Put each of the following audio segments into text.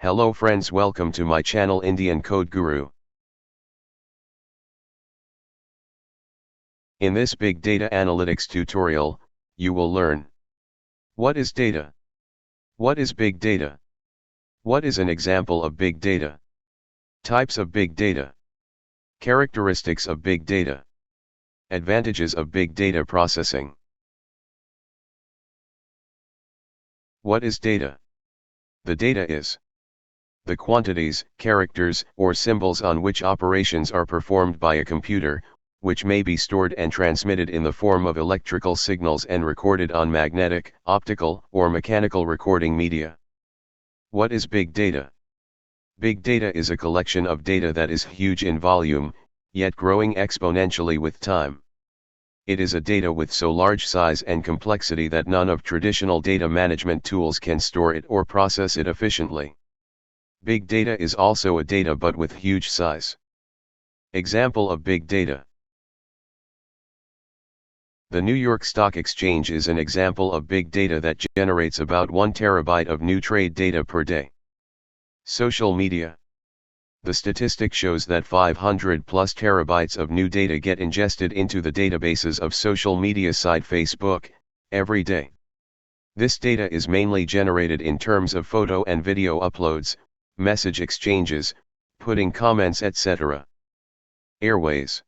Hello friends, welcome to my channel Indian Code Guru. In this big data analytics tutorial, you will learn: what is data? What is big data? What is an example of big data? Types of big data. Characteristics of big data. Advantages of big data processing. What is data? The data is the quantities, characters, or symbols on which operations are performed by a computer, which may be stored and transmitted in the form of electrical signals and recorded on magnetic, optical, or mechanical recording media. What is big data? Big data is a collection of data that is huge in volume, yet growing exponentially with time. It is a data with so large size and complexity that none of traditional data management tools can store it or process it efficiently. Big data is also a data but with huge size. Example of big data. The New York Stock Exchange is an example of big data that generates about 1 terabyte of new trade data per day. Social media. The statistic shows that 500 plus terabytes of new data get ingested into the databases of social media site Facebook every day. This data is mainly generated in terms of photo and video uploads, message exchanges, putting comments, etc. Airways.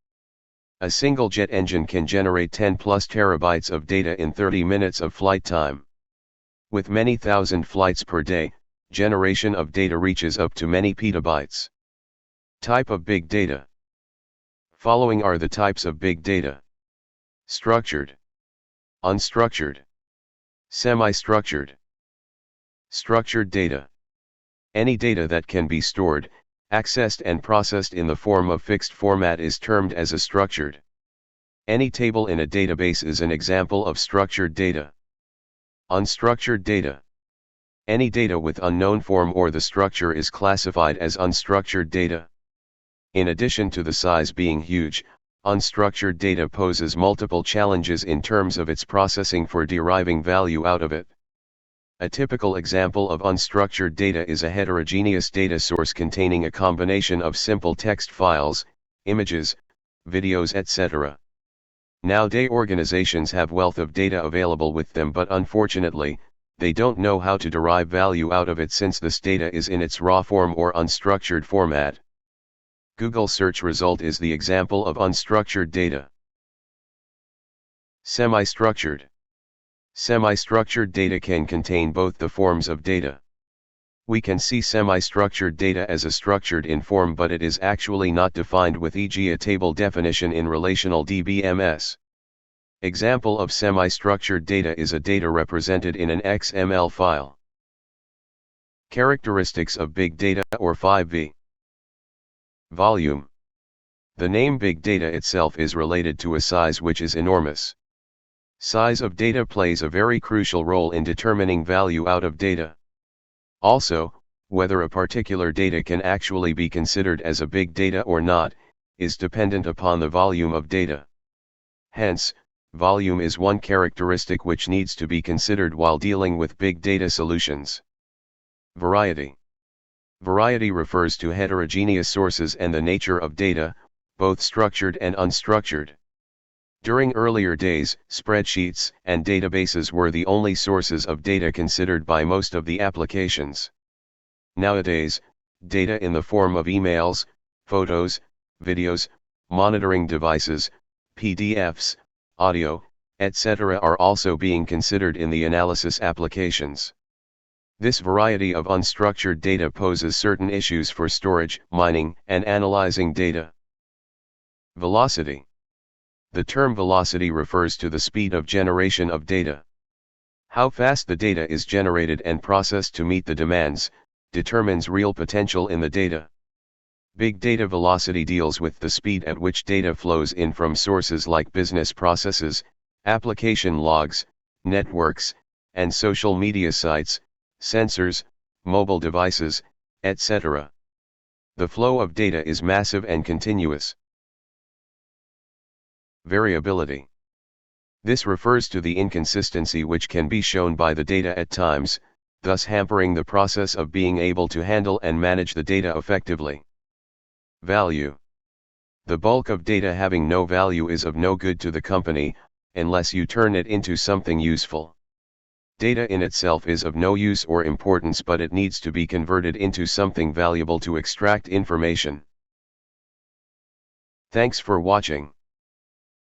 A single jet engine can generate 10 plus terabytes of data in 30 minutes of flight time. With many thousand flights per day, generation of data reaches up to many petabytes. Type of big data. Following are the types of big data: structured, unstructured, semi-structured. Structured data. Any data that can be stored, accessed and processed in the form of fixed format is termed as a structured. Any table in a database is an example of structured data. Unstructured data. Any data with unknown form or the structure is classified as unstructured data. In addition to the size being huge, unstructured data poses multiple challenges in terms of its processing for deriving value out of it. A typical example of unstructured data is a heterogeneous data source containing a combination of simple text files, images, videos, etc. Nowadays organizations have wealth of data available with them, but unfortunately, they don't know how to derive value out of it since this data is in its raw form or unstructured format. Google search result is the example of unstructured data. Semi-structured. Semi-structured data can contain both the forms of data. We can see semi-structured data as a structured in form, but it is actually not defined with, e.g. a table definition in relational DBMS. Example of semi-structured data is a data represented in an XML file. Characteristics of big data, or 5V. Volume. The name big data itself is related to a size which is enormous. Size of data plays a very crucial role in determining value out of data. Also, whether a particular data can actually be considered as a big data or not, is dependent upon the volume of data. Hence, volume is one characteristic which needs to be considered while dealing with big data solutions. Variety. Variety refers to heterogeneous sources and the nature of data, both structured and unstructured. During earlier days, spreadsheets and databases were the only sources of data considered by most of the applications. Nowadays, data in the form of emails, photos, videos, monitoring devices, PDFs, audio, etc. are also being considered in the analysis applications. This variety of unstructured data poses certain issues for storage, mining, and analyzing data. Velocity. The term velocity refers to the speed of generation of data. How fast the data is generated and processed to meet the demands determines real potential in the data. Big data velocity deals with the speed at which data flows in from sources like business processes, application logs, networks, and social media sites, sensors, mobile devices, etc. The flow of data is massive and continuous. Variability. This refers to the inconsistency which can be shown by the data at times, thus hampering the process of being able to handle and manage the data effectively. Value. The bulk of data having no value is of no good to the company, unless you turn it into something useful. Data in itself is of no use or importance, but it needs to be converted into something valuable to extract information. Thanks for watching.